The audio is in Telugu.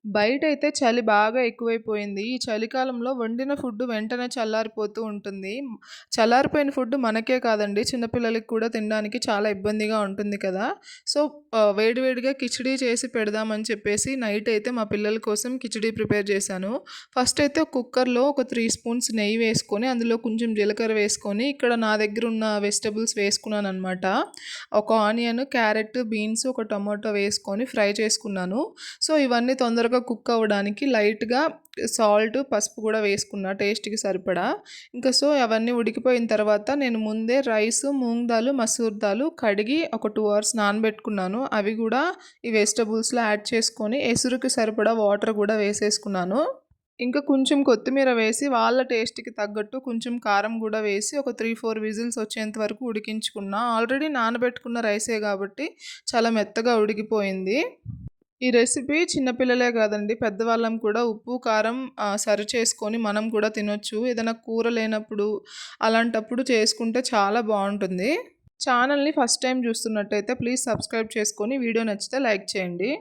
బయటైతే చలి బాగా ఎక్కువైపోయింది. ఈ చలికాలంలో వండిన ఫుడ్ వెంటనే చల్లారిపోతూ ఉంటుంది. చల్లారిపోయిన ఫుడ్ మనకే కాదండి, చిన్న పిల్లలకి కూడా తినడానికి చాలా ఇబ్బందిగా ఉంటుంది కదా! సో, వేడి వేడిగా కిచిడీ చేసి పెడదామని చెప్పేసి నైట్ అయితే మా పిల్లల కోసం కిచిడీ ప్రిపేర్ చేశాను. ఫస్ట్ అయితే కుక్కర్‌లో ఒక 3 స్పూన్స్ నెయ్యి వేసుకొని, అందులో కొంచెం జీలకర్ర వేసుకొని, ఇక్కడ నా దగ్గరున్న వెజిటబుల్స్ వేసుకున్నాననమాట. ఒక ఆనియన్, క్యారెట్, బీన్స్, ఒక టొమాటో వేసుకొని ఫ్రై చేసుకున్నాను. సో, ఇవన్నీ తొందరగా కుక్ అవ్వడానికి లైట్‌గా సాల్ట్, పసుపు కూడా వేసుకున్నా టేస్ట్‌కి సరిపడా. ఇంకా సో, అవన్నీ ఉడికిపోయిన తర్వాత నేను ముందే రైసు, మూంగ్ దాల్, మసూర్ దాల్ కడిగి ఒక 2 అవర్స్ నానబెట్టుకున్నాను. అవి గూడా ఈ వెజిటబుల్స్‌లో యాడ్ చేసుకొని ఎసురుకి సరిపడా వాటర్ గూడా వేసేసుకున్నాను. ఇంకా కొంచెం కొత్తిమీర వేసి వాళ్ళ టేస్ట్‌కి తగ్గట్టు కొంచెం కారం గూడా వేసి ఒక 3, 4 విజిల్స్ వచ్చేంత వరకు ఉడికించుకున్నా. ఆల్రెడీ నానబెట్టుకున్న రైసే గాబట్టి చాలా మెత్తగా ఉడికిపోయింది. ఈ రెసిపీ చిన్న పిల్లలే కాదండి, పెద్దవాళ్ళం కూడా ఉప్పు, కారం సరి చేసుకొని మనం కూడా తినొచ్చు. ఏదైనా కూర లేనప్పుడు అలాంటప్పుడు చేసుకుంటే చాలా బావుంటుంది. ఛానల్‌ని ఫస్ట్ టైమ్ చూస్తున్నట్టయితే ప్లీజ్ సబ్స్క్రైబ్ చేసుకొని వీడియో నచ్చితే లైక్ చేయండి.